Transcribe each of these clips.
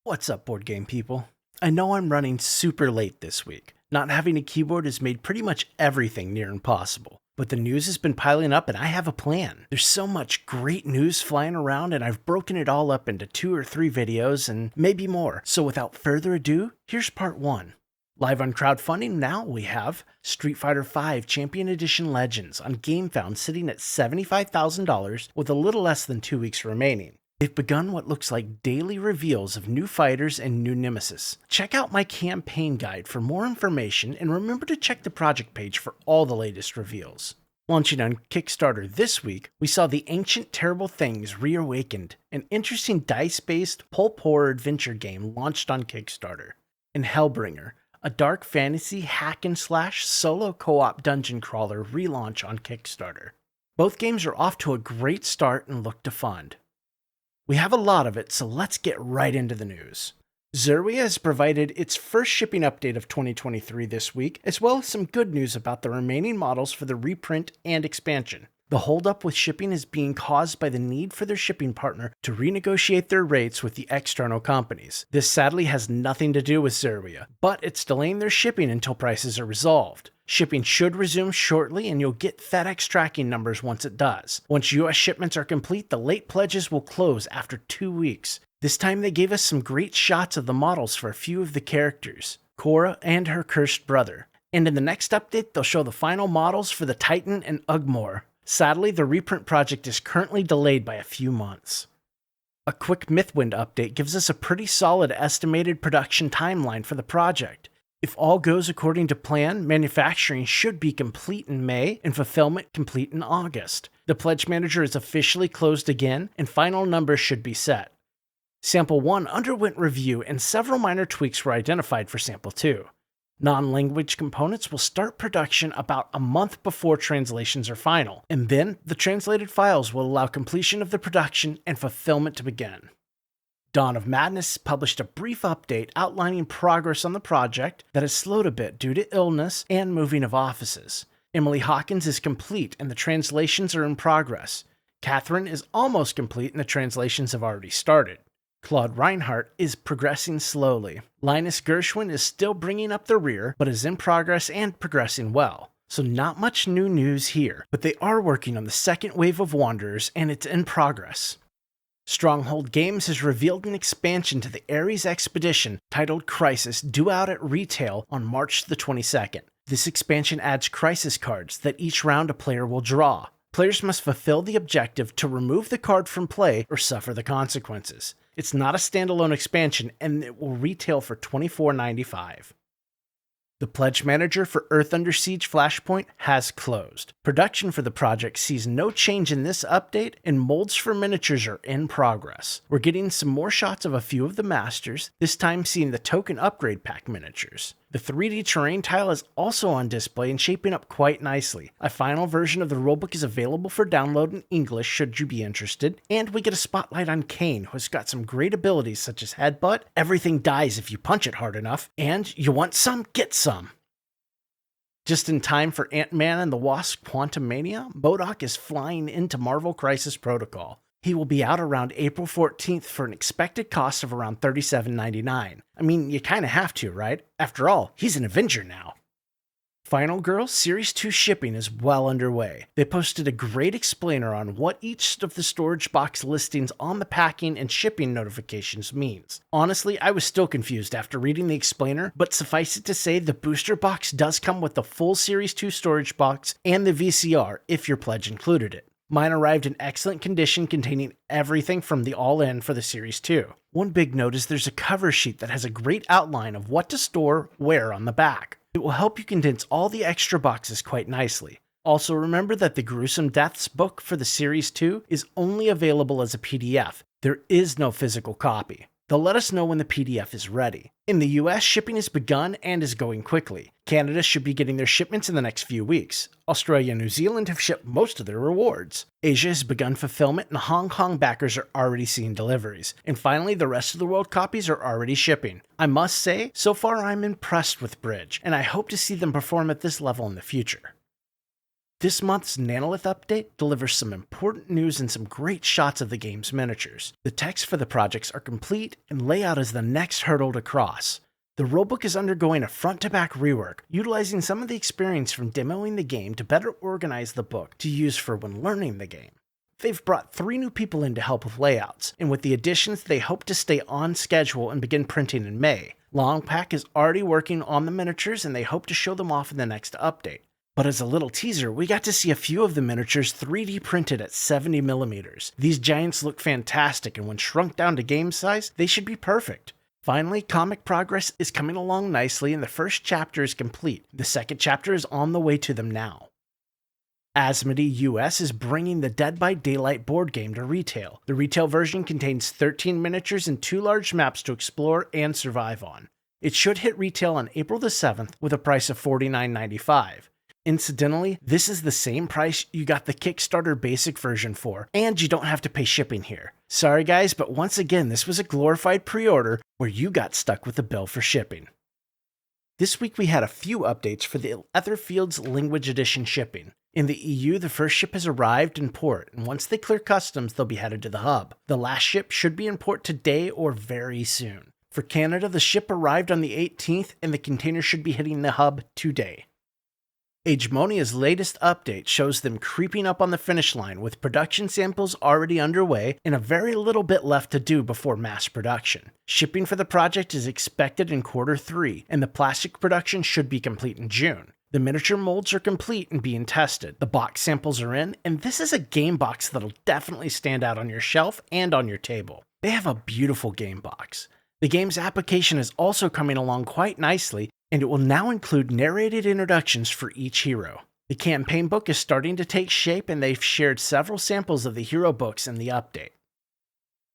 What's up, board game people? I know I'm running super late this week. Not having a keyboard has made pretty much everything near impossible. But the news has been piling up and I have a plan. There's so much great news flying around and I've broken it all up into 2 or 3 videos and maybe more. So without further ado, here's part 1. Live on crowdfunding now we have Street Fighter V Champion Edition Legends on Gamefound sitting at $75,000 with a little less than 2 weeks remaining. They've begun what looks like daily reveals of new fighters and new nemesis. Check out my campaign guide for more information and remember to check the project page for all the latest reveals. Launching on Kickstarter this week, we saw The Ancient Terrible Things Reawakened, an interesting dice-based pulp horror adventure game launched on Kickstarter. And Hellbringer, a dark fantasy hack-and-slash solo co-op dungeon crawler relaunch on Kickstarter. Both games are off to a great start and look to fund. We have a lot of it, so let's get right into the news. Zerywia has provided its first shipping update of 2023 this week, as well as some good news about the remaining models for the reprint and expansion. The holdup with shipping is being caused by the need for their shipping partner to renegotiate their rates with the external companies. This sadly has nothing to do with Zerywia, but it's delaying their shipping until prices are resolved. Shipping should resume shortly and you'll get FedEx tracking numbers once it does. Once US shipments are complete, the late pledges will close after 2 weeks. This time they gave us some great shots of the models for a few of the characters, Korra and her cursed brother. And in the next update, they'll show the final models for the Titan and Ugmore. Sadly, the reprint project is currently delayed by a few months. A quick Mythwind update gives us a pretty solid estimated production timeline for the project. If all goes according to plan, manufacturing should be complete in May and fulfillment complete in August. The pledge manager is officially closed again and final numbers should be set. Sample 1 underwent review and several minor tweaks were identified for Sample 2. Non-language components will start production about a month before translations are final, and then the translated files will allow completion of the production and fulfillment to begin. Dawn of Madness published a brief update outlining progress on the project that has slowed a bit due to illness and moving of offices. Emily Hawkins is complete and the translations are in progress. Catherine is almost complete and the translations have already started. Claude Reinhardt is progressing slowly. Linus Gershwin is still bringing up the rear, but is in progress and progressing well. So not much new news here, but they are working on the second wave of Wanderers and it's in progress. Stronghold Games has revealed an expansion to the Ares Expedition titled Crisis due out at retail on March the 22nd. This expansion adds Crisis cards that each round a player will draw. Players must fulfill the objective to remove the card from play or suffer the consequences. It's not a standalone expansion and it will retail for $24.95. The pledge manager for Earth Under Siege Flashpoint has closed. Production for the project sees no change in this update and molds for miniatures are in progress. We're getting some more shots of a few of the masters, this time seeing the token upgrade pack miniatures. The 3D terrain tile is also on display and shaping up quite nicely. A final version of the rulebook is available for download in English should you be interested, and we get a spotlight on Kane, who's got some great abilities such as Headbutt, Everything Dies if you punch it hard enough, and you want some, get some. Just in time for Ant-Man and the Wasp Quantumania, MODOK is flying into Marvel Crisis Protocol. He will be out around April 14th for an expected cost of around $37.99. I mean, you kinda have to, right? After all, he's an Avenger now. Final Girl Series 2 shipping is well underway. They posted a great explainer on what each of the storage box listings on the packing and shipping notifications means. Honestly, I was still confused after reading the explainer, but suffice it to say the booster box does come with the full Series 2 storage box and the VCR if your pledge included it. Mine arrived in excellent condition containing everything from the all-in for the Series 2. One big note is there's a cover sheet that has a great outline of what to store where on the back. It will help you condense all the extra boxes quite nicely. Also remember that the Gruesome Deaths book for the Series 2 is only available as a PDF. There is no physical copy. They'll let us know when the PDF is ready. In the US, shipping has begun and is going quickly. Canada should be getting their shipments in the next few weeks. Australia and New Zealand have shipped most of their rewards. Asia has begun fulfillment and Hong Kong backers are already seeing deliveries. And finally, the rest of the world copies are already shipping. I must say, so far I'm impressed with Bridge, and I hope to see them perform at this level in the future. This month's Nanolith update delivers some important news and some great shots of the game's miniatures. The text for the projects are complete, and layout is the next hurdle to cross. The rulebook is undergoing a front-to-back rework, utilizing some of the experience from demoing the game to better organize the book to use for when learning the game. They've brought 3 new people in to help with layouts, and with the additions they hope to stay on schedule and begin printing in May. Longpack is already working on the miniatures and they hope to show them off in the next update. But as a little teaser, we got to see a few of the miniatures 3D printed at 70mm. These giants look fantastic, and when shrunk down to game size, they should be perfect. Finally, comic progress is coming along nicely and the first chapter is complete. The second chapter is on the way to them now. Agemonia US is bringing the Dead by Daylight board game to retail. The retail version contains 13 miniatures and 2 large maps to explore and survive on. It should hit retail on April the 7th with a price of $49.95. Incidentally, this is the same price you got the Kickstarter basic version for, and you don't have to pay shipping here. Sorry guys, but once again, this was a glorified pre-order where you got stuck with the bill for shipping. This week we had a few updates for the Etherfields Language Edition shipping. In the EU, the first ship has arrived in port, and once they clear customs, they'll be headed to the hub. The last ship should be in port today or very soon. For Canada, the ship arrived on the 18th, and the container should be hitting the hub today. Agemonia's latest update shows them creeping up on the finish line with production samples already underway and a very little bit left to do before mass production. Shipping for the project is expected in Q3, and the plastic production should be complete in June. The miniature molds are complete and being tested, the box samples are in, and this is a game box that'll definitely stand out on your shelf and on your table. They have a beautiful game box. The game's application is also coming along quite nicely, and it will now include narrated introductions for each hero. The campaign book is starting to take shape, and they've shared several samples of the hero books in the update.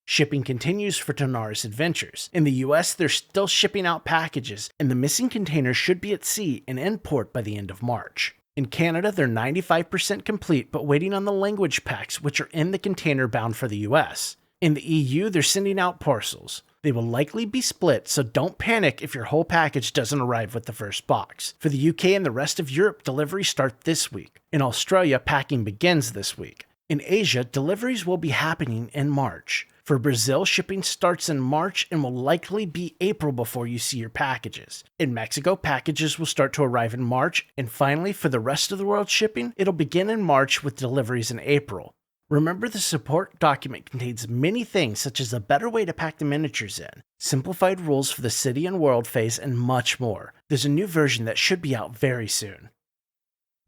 Shipping continues for Tanares Adventures. In the US, they're still shipping out packages, and the missing containers should be at sea and in port by the end of March. In Canada, they're 95% complete, but waiting on the language packs, which are in the container bound for the US. In the EU, they're sending out parcels. They will likely be split, so don't panic if your whole package doesn't arrive with the first box. For the UK and the rest of Europe, deliveries start this week. In Australia, packing begins this week. In Asia, deliveries will be happening in March. For Brazil, shipping starts in March and will likely be April before you see your packages. In Mexico, packages will start to arrive in March, and finally, for the rest of the world shipping, it'll begin in March with deliveries in April. Remember, the support document contains many things such as a better way to pack the miniatures in, simplified rules for the city and world phase, and much more. There's a new version that should be out very soon.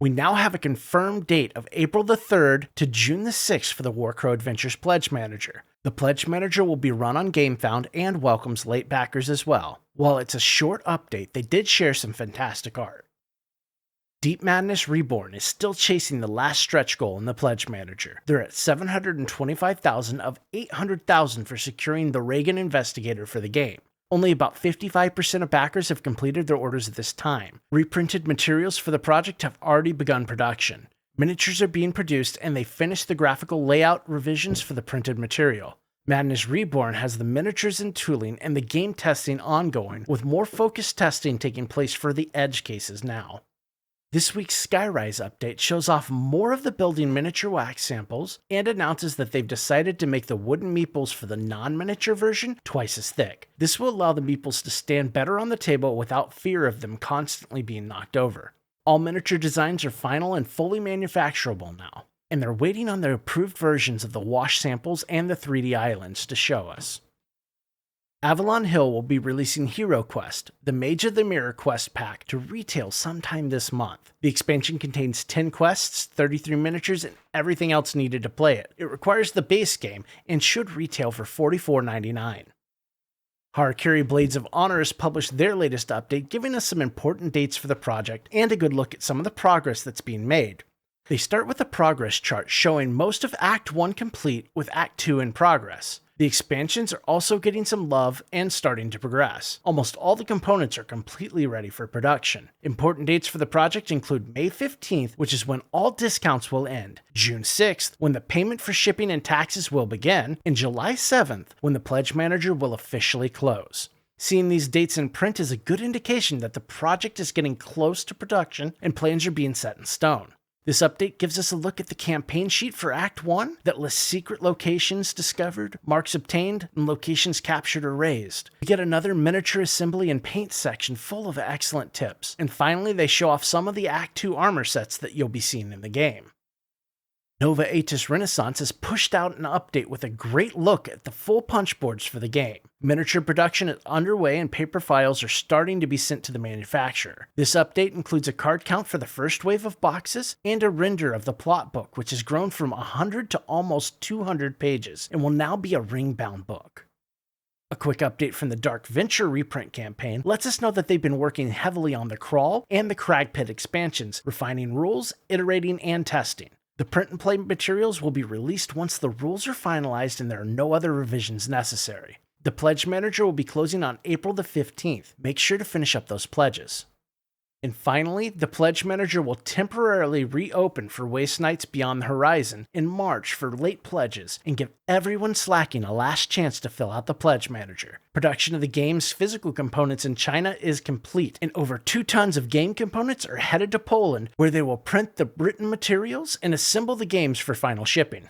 We now have a confirmed date of April the 3rd to June the 6th for the Warcrow Adventures Pledge Manager. The Pledge Manager will be run on Gamefound and welcomes late backers as well. While it's a short update, they did share some fantastic art. Deep Madness Reborn is still chasing the last stretch goal in the Pledge Manager. They're at 725,000 of 800,000 for securing the Reagan Investigator for the game. Only about 55% of backers have completed their orders at this time. Reprinted materials for the project have already begun production. Miniatures are being produced, and they finished the graphical layout revisions for the printed material. Madness Reborn has the miniatures and tooling and the game testing ongoing, with more focused testing taking place for the edge cases now. This week's Skyrise update shows off more of the building miniature wax samples and announces that they've decided to make the wooden meeples for the non-miniature version twice as thick. This will allow the meeples to stand better on the table without fear of them constantly being knocked over. All miniature designs are final and fully manufacturable now, and they're waiting on the approved versions of the wash samples and the 3D islands to show us. Avalon Hill will be releasing Hero Quest, the Mage of the Mirror quest pack, to retail sometime this month. The expansion contains 10 quests, 33 miniatures, and everything else needed to play it. It requires the base game and should retail for $44.99. Harakiri Blades of Honor has published their latest update, giving us some important dates for the project and a good look at some of the progress that's being made. They start with a progress chart showing most of Act 1 complete with Act 2 in progress. The expansions are also getting some love and starting to progress. Almost all the components are completely ready for production. Important dates for the project include May 15th, which is when all discounts will end, June 6th, when the payment for shipping and taxes will begin, and July 7th, when the Pledge Manager will officially close. Seeing these dates in print is a good indication that the project is getting close to production and plans are being set in stone. This update gives us a look at the campaign sheet for Act 1 that lists secret locations discovered, marks obtained, and locations captured or raised. We get another miniature assembly and paint section full of excellent tips. And finally, they show off some of the Act 2 armor sets that you'll be seeing in the game. Nova Aetas Renaissance has pushed out an update with a great look at the full punch boards for the game. Miniature production is underway and paper files are starting to be sent to the manufacturer. This update includes a card count for the first wave of boxes and a render of the plot book, which has grown from 100 to almost 200 pages and will now be a ring-bound book. A quick update from the Dark Venture reprint campaign lets us know that they've been working heavily on the Crawl and the Crag Pit expansions, refining rules, iterating, and testing. The print and play materials will be released once the rules are finalized and there are no other revisions necessary. The Pledge Manager will be closing on April the 15th. Make sure to finish up those pledges. And finally, the Pledge Manager will temporarily reopen for Waste Nights Beyond the Horizon in March for late pledges and give everyone slacking a last chance to fill out the Pledge Manager. Production of the game's physical components in China is complete, and over 2 tons of game components are headed to Poland, where they will print the written materials and assemble the games for final shipping.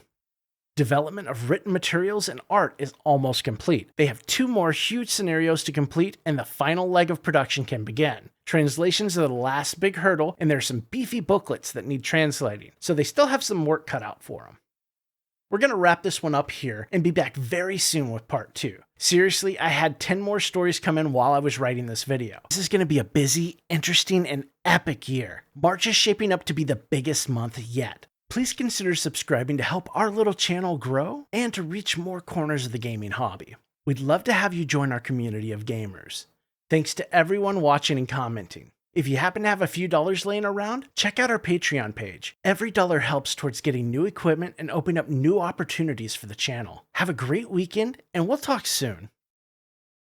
Development of written materials and art is almost complete. They have 2 more huge scenarios to complete, and the final leg of production can begin. Translations are the last big hurdle, and there's some beefy booklets that need translating, so they still have some work cut out for them. We're going to wrap this one up here and be back very soon with part 2. Seriously, I had 10 more stories come in while I was writing this video. This is going to be a busy, interesting, and epic year. March is shaping up to be the biggest month yet. Please consider subscribing to help our little channel grow and to reach more corners of the gaming hobby. We'd love to have you join our community of gamers. Thanks to everyone watching and commenting. If you happen to have a few dollars laying around, check out our Patreon page. Every dollar helps towards getting new equipment and opening up new opportunities for the channel. Have a great weekend, and we'll talk soon.